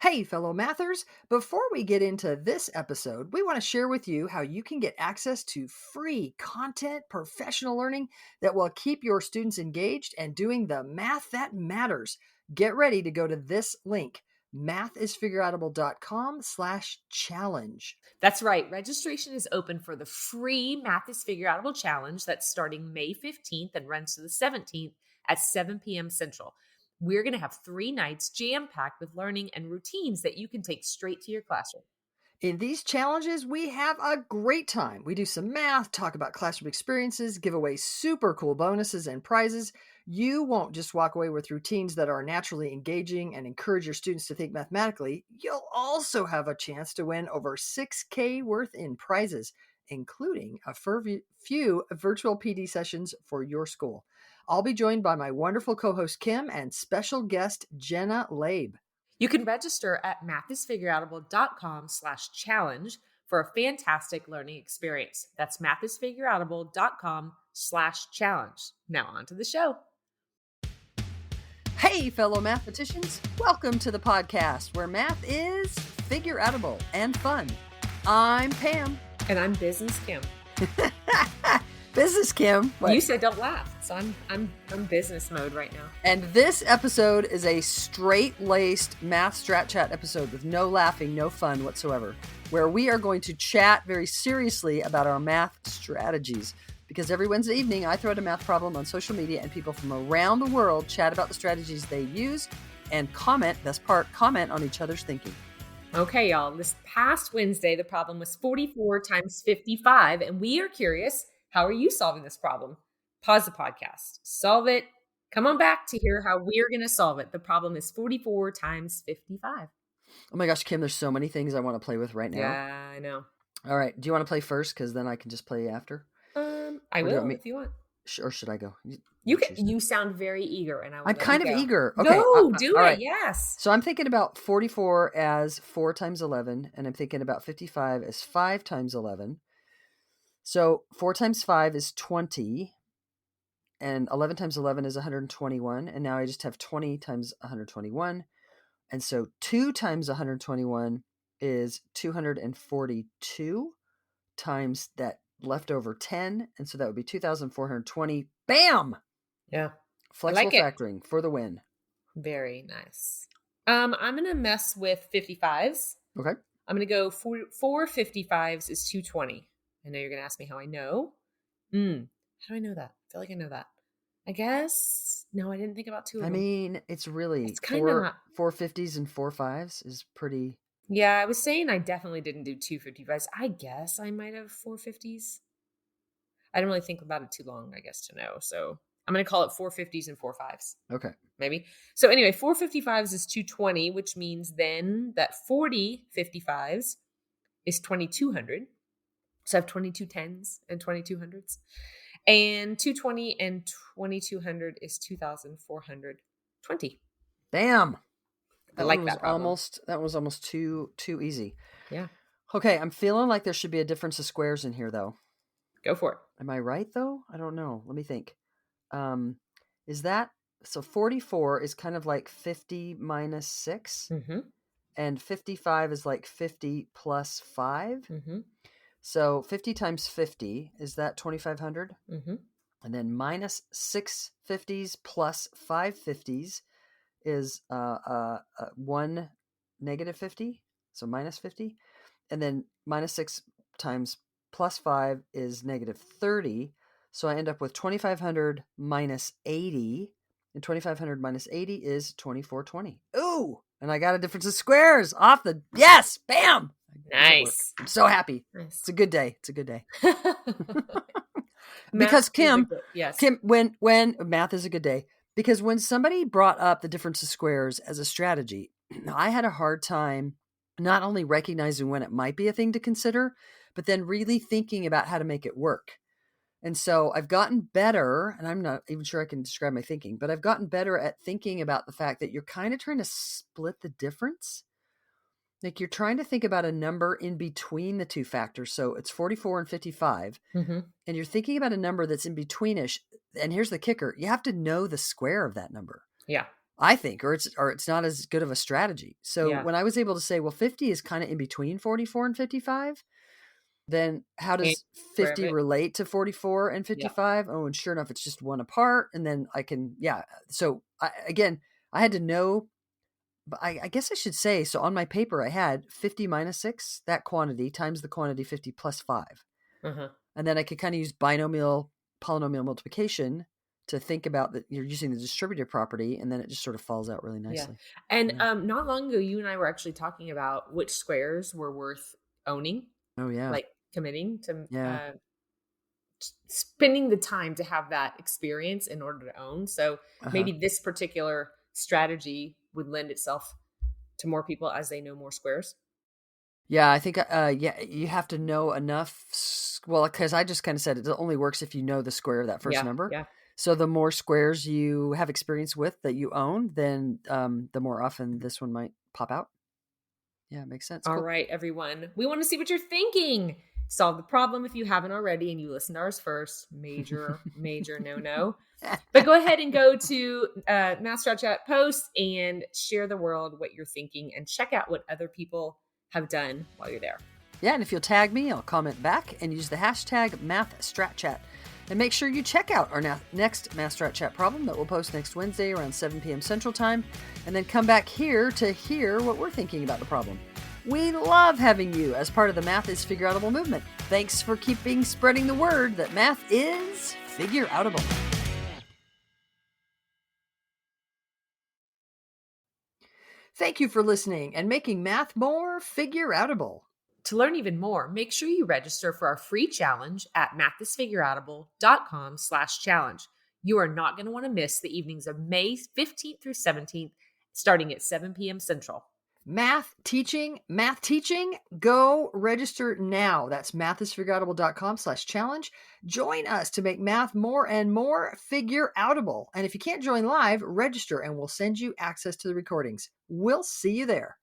Hey, fellow mathers! Before we get into this episode, we want to share with you how you can get access to free content, professional learning that will keep your students engaged and doing the math that matters. Get ready to go to this link, mathisfigureoutable.com/challenge. That's right. Registration is open for the free Math is Figureoutable Challenge that's starting May 15th and runs to the 17th at 7 p.m. Central. We're going to have 3 nights jam-packed with learning and routines that you can take straight to your classroom. In these challenges, we have a great time. We do some math, talk about classroom experiences, give away super cool bonuses and prizes. You won't just walk away with routines that are naturally engaging and encourage your students to think mathematically. You'll also have a chance to win over $6,000 worth in prizes, including a few virtual PD sessions for your school. I'll be joined by my wonderful co-host Kim and special guest Jenna Labe. You can register at mathisfigureoutable.com/challenge for a fantastic learning experience. That's mathisfigureoutable.com/challenge. Now on to the show. Hey, fellow mathematicians, welcome to the podcast where math is figure-outable and fun. I'm Pam. And I'm Business Kim. Business Kim. What? You said don't laugh, so I'm business mode right now. And this episode is a straight-laced math strat chat episode with no laughing, no fun whatsoever, where we are going to chat very seriously about our math strategies. Because every Wednesday evening, I throw out a math problem on social media and people from around the world chat about the strategies they use and comment on each other's thinking. Okay, y'all. This past Wednesday, the problem was 44 times 55, and we are curious, how are you solving this problem? Pause the podcast, solve it, come on back to hear how we're going to solve it. The problem is 44 times 55. Oh my gosh, Kim, there's so many things I want to play with right now. Yeah, I know. All right. Do you want to play first? Because then I can just play after. I will if you want. Or should I go? You can. You sound very eager, and I'm kind of eager. Okay, go do it. Right. Yes. So I'm thinking about 44 as 4 times 11, and I'm thinking about 55 as 5 times 11. So 4 times 5 is 20, and 11 times 11 is 121, and now I just have 20 times 121, and so 2 times 121 is 242 times that leftover 10, and so that would be 2,420. Bam! Yeah. Flexible factoring for the win. Very nice. I'm going to mess with 55s. Okay. I'm going to go 4 55s is 220. I know you're going to ask me how I know. How do I know that? I feel like I know that. I guess. No, I didn't think about 2 of them. I mean, it's kind of 4 50s and 4 5s is pretty. Yeah, I was saying I definitely didn't do 2 55s. I guess I might have 4 50s. I didn't really think about it too long, I guess, to know. So I'm going to call it 4 50s and 4 5s. Okay. Maybe. So anyway, 4 55s is 220, which means then that 40 55s is 2,200. So I have 22 10s and 2200s. And 220 and 2200 is 2,420. Damn. I like that problem. That was almost too easy. Yeah. Okay, I'm feeling like there should be a difference of squares in here, though. Go for it. Am I right, though? I don't know. Let me think. Is that... So 44 is kind of like 50 minus 6. Mm-hmm. And 55 is like 50 plus 5. Mm-hmm. So 50 times 50, is that 2,500? Mm-hmm. And then minus 6 50s plus 5 50s is 1 negative 50, so minus 50. And then minus 6 times plus 5 is negative 30. So I end up with 2,500 minus 80. And 2,500 minus 80 is 2,420. Ooh! And I got a difference of squares off the... Yes! Bam! Nice. I'm so happy. Nice. It's a good day. It's a good day. Because Kim, when math is a good day, because when somebody brought up the difference of squares as a strategy, I had a hard time not only recognizing when it might be a thing to consider, but then really thinking about how to make it work. And so I've gotten better, and I'm not even sure I can describe my thinking, but I've gotten better at thinking about the fact that you're kind of trying to split the difference. Like you're trying to think about a number in between the two factors. So it's 44 and 55. Mm-hmm. And you're thinking about a number that's in betweenish. And here's the kicker. You have to know the square of that number. Yeah. I think, or it's not as good of a strategy. So Yeah. when I was able to say, well, 50 is kind of in between 44 and 55, then how And does aware of 50 it. relate to 44 and Yeah. 55? Oh, and sure enough, it's just one apart. And then I can, yeah. So again, I had to know, but I guess I should say, so on my paper, I had 50 minus 6, that quantity, times the quantity 50 plus 5. Uh-huh. And then I could kind of use polynomial multiplication to think about that you're using the distributive property, and then it just sort of falls out really Yeah. nicely. And Yeah. not long ago, you and I were actually talking about which squares were worth owning, Oh, yeah. like committing to Yeah. spending the time to have that experience in order to own. So Uh-huh. maybe this particular strategy would lend itself to more people as they know more squares. Yeah, I think, yeah, you have to know enough. Well, because I just kind of said it only works if you know the square of that first Yeah. number. Yeah. So the more squares you have experience with that you own, then the more often this one might pop out. Yeah, makes sense. All Cool. right, everyone. We want to see what you're thinking. Solve the problem if you haven't already and you listened to ours first. Major, major no. But go ahead and go to Math Strat Chat post and share the world what you're thinking and check out what other people have done while you're there. Yeah, and if you'll tag me, I'll comment back and use the hashtag MathStratChat. And make sure you check out our next Math Strat Chat problem that we'll post next Wednesday around 7 p.m. Central Time, and then come back here to hear what we're thinking about the problem. We love having you as part of the Math is Figureoutable movement. Thanks for keeping spreading the word that math is figureoutable. Thank you for listening and making math more figureoutable. To learn even more, make sure you register for our free challenge at mathisfigureoutable.com/challenge. You are not going to want to miss the evenings of May 15th through 17th, starting at 7 p.m. Central. Math teaching, go register now. That's mathisfigureoutable.com/challenge. Join us to make math more and more figureoutable. And if you can't join live, register and we'll send you access to the recordings. We'll see you there.